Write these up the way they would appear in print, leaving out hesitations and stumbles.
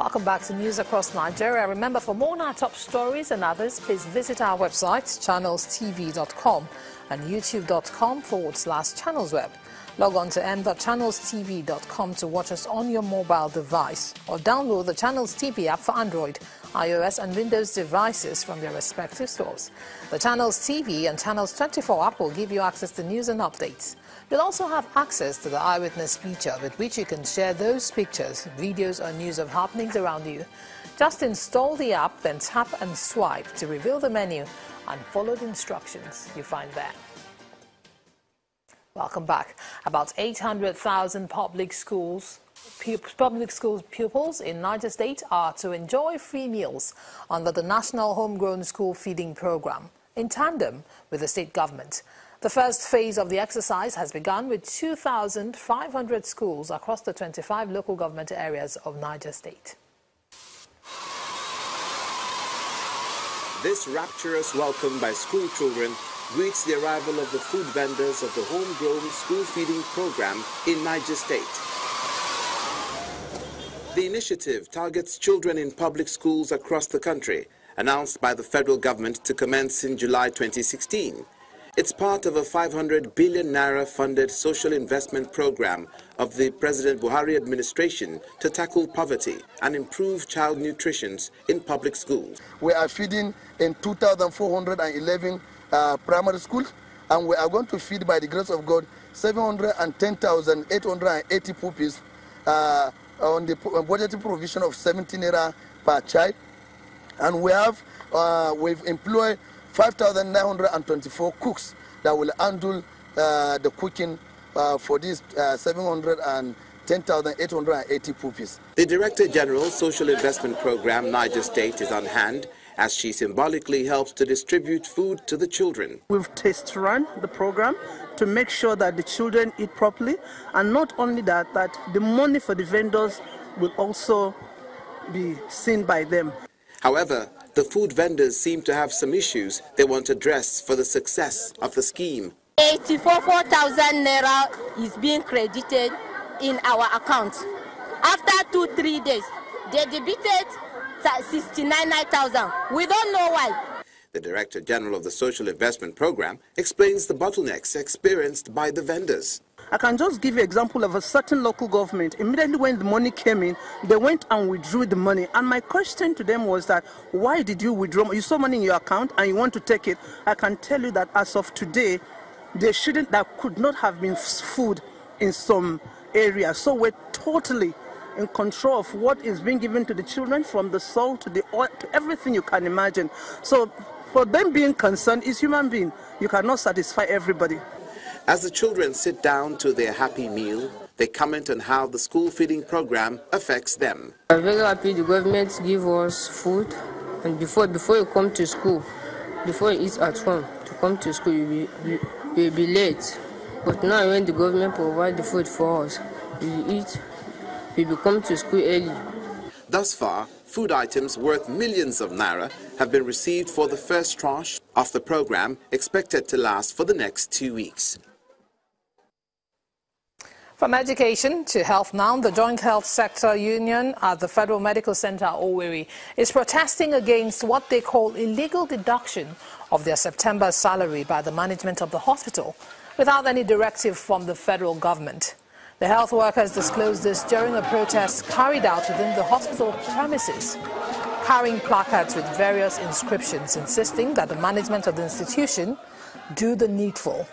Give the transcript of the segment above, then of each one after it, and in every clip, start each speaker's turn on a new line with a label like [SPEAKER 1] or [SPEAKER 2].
[SPEAKER 1] Welcome back to News Across Nigeria. Remember, for more on our top stories and others, please visit our website, channelstv.com and youtube.com/channelsweb. Log on to m.channelstv.com to watch us on your mobile device or download the Channels TV app for Android, iOS and Windows devices from their respective stores. The Channels TV and Channels 24 app will give you access to news and updates. You'll also have access to the Eyewitness feature with which you can share those pictures, videos or news of happenings around you. Just install the app, then tap and swipe to reveal the menu and follow the instructions you find there. Welcome back. About 800,000 public school pupils in Niger State are to enjoy free meals under the National Homegrown School Feeding Program in tandem with the state government. The first phase of the exercise has begun with 2,500 schools across the 25 local government areas of Niger State.
[SPEAKER 2] This rapturous welcome by school children greets the arrival of the food vendors of the Homegrown School Feeding Program in Niger State. The initiative targets children in public schools across the country, announced by the federal government to commence in July 2016. It's part of a 500 billion naira funded social investment program of the President Buhari administration to tackle poverty and improve child nutrition in public schools.
[SPEAKER 3] We are feeding in 2,411 primary schools, and we are going to feed, by the grace of God, 710,880 pupils on the budgetary provision of 17 naira per child. And we've employed 5,924 cooks that will handle the cooking for these 710,880 pupils.
[SPEAKER 2] The Director General Social Investment Program Niger State is on hand as she symbolically helps to distribute food to the children.
[SPEAKER 4] We've test run the program to make sure that the children eat properly, and not only that, that the money for the vendors will also be seen by them.
[SPEAKER 2] However, the food vendors seem to have some issues they want to address for the success of the scheme.
[SPEAKER 5] 84,000 naira is being credited in our account. After 2-3 days, they debited 69,000. We don't know why.
[SPEAKER 2] The Director General of the Social Investment Program explains the bottlenecks experienced by the vendors.
[SPEAKER 4] I can just give you an example of a certain local government. Immediately when the money came in, they went and withdrew the money. And my question to them was that, why did you withdraw? You saw money in your account and you want to take it. I can tell you that as of today, there could not have been food in some areas. So we're totally in control of what is being given to the children, from the salt to the oil, to everything you can imagine. So for them being concerned, is human being. You cannot satisfy everybody.
[SPEAKER 2] As the children sit down to their happy meal, they comment on how the school feeding program affects them.
[SPEAKER 6] I'm very happy the government give us food, and before you come to school, before you eat at home, to come to school you'll be late. But now when the government provide the food for us, we eat, we will come to school early.
[SPEAKER 2] Thus far, food items worth millions of naira have been received for the first tranche of the program, expected to last for the next 2 weeks.
[SPEAKER 1] From education to health now, the Joint Health Sector Union at the Federal Medical Center Owerri is protesting against what they call illegal deduction of their September salary by the management of the hospital without any directive from the federal government. The health workers disclosed this during a protest carried out within the hospital premises, carrying placards with various inscriptions insisting that the management of the institution do the needful.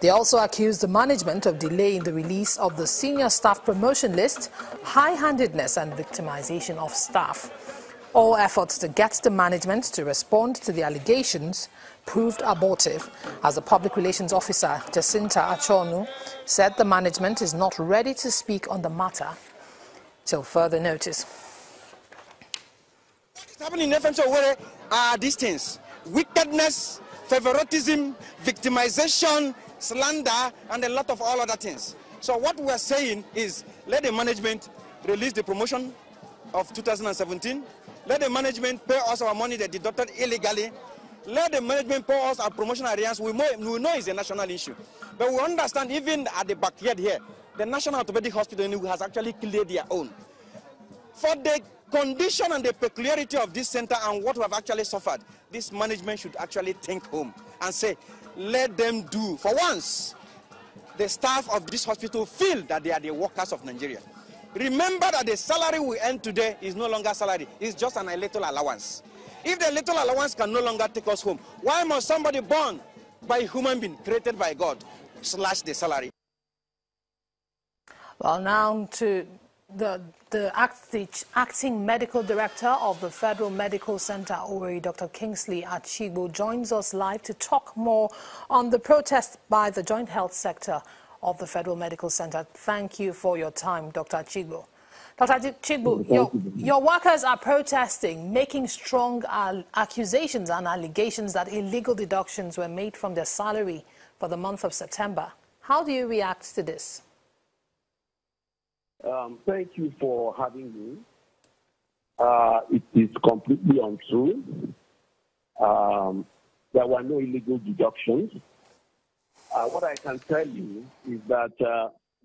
[SPEAKER 1] They also accused the management of delaying the release of the senior staff promotion list, high-handedness and victimization of staff. All efforts to get the management to respond to the allegations proved abortive, as the public relations officer, Jacinta Achonu, said the management is not ready to speak on the matter till further notice.
[SPEAKER 7] What's happening in FMC Owerri are these things: wickedness, favoritism, victimization, slander, and a lot of all other things. So what we are saying is, let the management release the promotion of 2017. Let the management pay us our money they deducted illegally. Let the management pay us our promotion arrears. We know it's a national issue. But we understand, even at the backyard here, the National Orthopedic Hospital has actually cleared their own. For the condition and the peculiarity of this center and what we have actually suffered, this management should actually think home and say, let them do. For once, the staff of this hospital feel that they are the workers of Nigeria. Remember that the salary we earn today is no longer salary. It's just a little allowance. If the little allowance can no longer take us home, why must somebody born by a human being created by God slash the salary?
[SPEAKER 1] Well, now to the acting medical director of the Federal Medical Center, Owerri, Dr. Kingsley Achigbo, joins us live to talk more on the protest by the joint health sector of the Federal Medical Center. Thank you for your time, Dr. Achigbo. Dr. Achigbo, your workers are protesting, making strong accusations and allegations that illegal deductions were made from their salary for the month of September. How do you react to this?
[SPEAKER 8] Thank you for having me. It is completely untrue. There were no illegal deductions. What I can tell you is that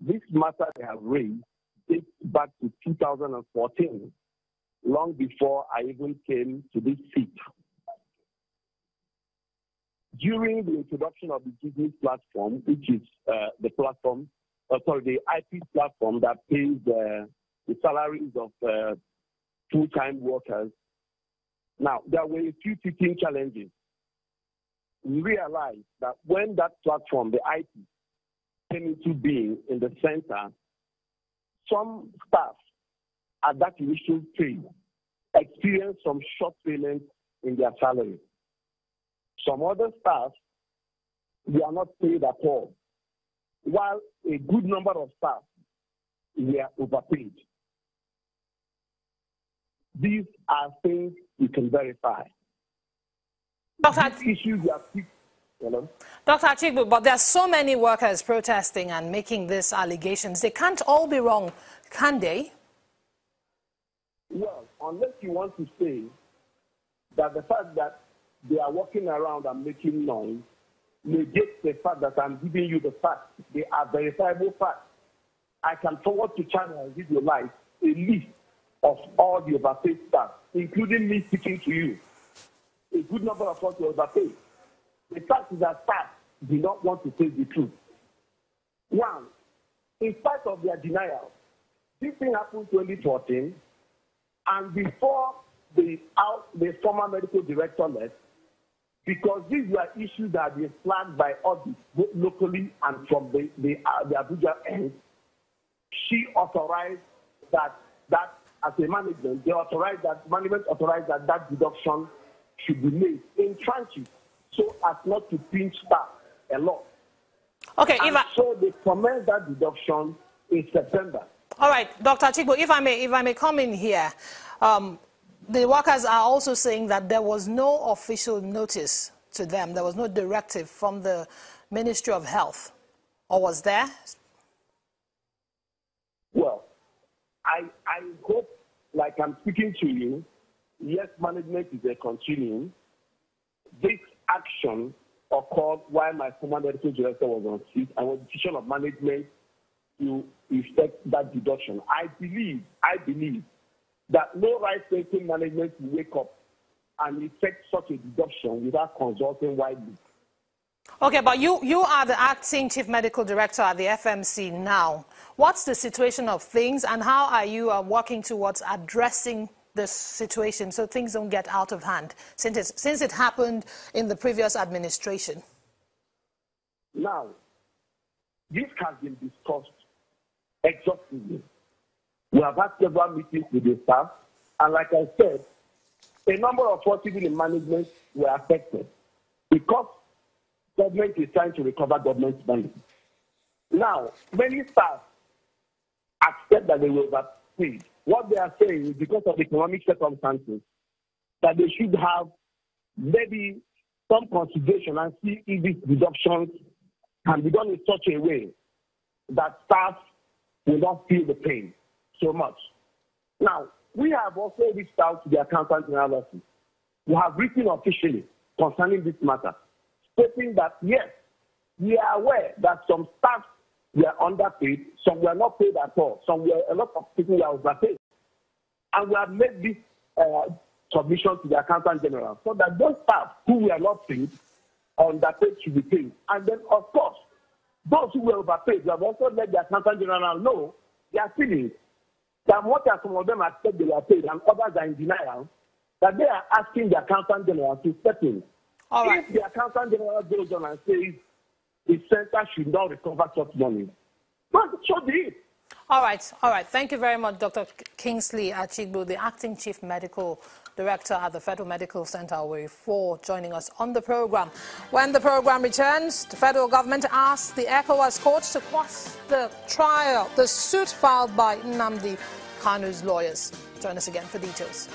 [SPEAKER 8] this matter they have raised dates back to 2014, long before I even came to this seat. During the introduction of the business platform, which is the IP platform that pays the salaries of full-time workers. Now, there were a few teaching challenges. We realized that when that platform, the IP, came into being in the center, some staff at that initial phase experienced some short payments in their salary. Some other staff, they are not paid at all, while a good number of staff were overpaid. These are things you can verify.
[SPEAKER 1] Dr. Achigbo, but there are so many workers protesting and making these allegations. They can't all be wrong, can they?
[SPEAKER 8] Well, unless you want to say that the fact that they are walking around and making noise negates the fact that I'm giving you the facts. They are verifiable facts. I can forward to China and give you a list of all the overpaid staff, including me speaking to you. A good number of us were overpaid. The fact is that staff do not want to say the truth. One, in spite of their denial, this thing happened in 2014, and before the former medical director left, because these were issues that were flagged by audit, both locally and from the Abuja end, she authorized that as a management, management authorized that deduction should be made in tranches so as not to pinch staff a lot.
[SPEAKER 1] Okay,
[SPEAKER 8] so they commenced that deduction in September.
[SPEAKER 1] All right, Dr. Achigbo, if I may come in here, the workers are also saying that there was no official notice to them. There was no directive from the Ministry of Health. Or was there?
[SPEAKER 8] Well, I hope, like I'm speaking to you, yes, management is a continuum. This action occurred while my former medical director was on seat, and was a decision of management to effect that deduction. I believe that no right-thinking management will wake up and effect such a deduction without consulting widely.
[SPEAKER 1] Okay, but you are the acting chief medical director at the FMC now. What's the situation of things, and how are you working towards addressing this situation so things don't get out of hand since it happened in the previous administration?
[SPEAKER 8] Now, this has been discussed exhaustively. We have had several meetings with the staff, and like I said, a number of us, even in management, were affected because government is trying to recover government's money. Now, many staff accept that they were overpaid. What they are saying is because of economic circumstances, that they should have maybe some consideration and see if these deductions can be done in such a way that staff will not feel the pain so much. Now, we have also reached out to the accountant general office. We have written officially concerning this matter, stating that yes, we are aware that some staff were underpaid, some were not paid at all, a lot of people were overpaid. And we have made this submission to the Accountant General so that those staff who were not paid, underpaid, should be paid. And then, of course, those who were overpaid, we have also let the Accountant General know their feelings. That much as some of them have said they were paid and others are in denial, that they are asking the Accountant General to step in.
[SPEAKER 1] All right.
[SPEAKER 8] If the Accountant General goes on and says the center should not recover such money, but so be it.
[SPEAKER 1] All right, all right. Thank you very much, Dr. Kingsley Achigbo, the Acting Chief Medical Director at the Federal Medical Center, Owerri, for joining us on the program. When the program returns, the federal government asked the ECOWAS court to quash the suit filed by Nnamdi Kanu's lawyers. Join us again for details.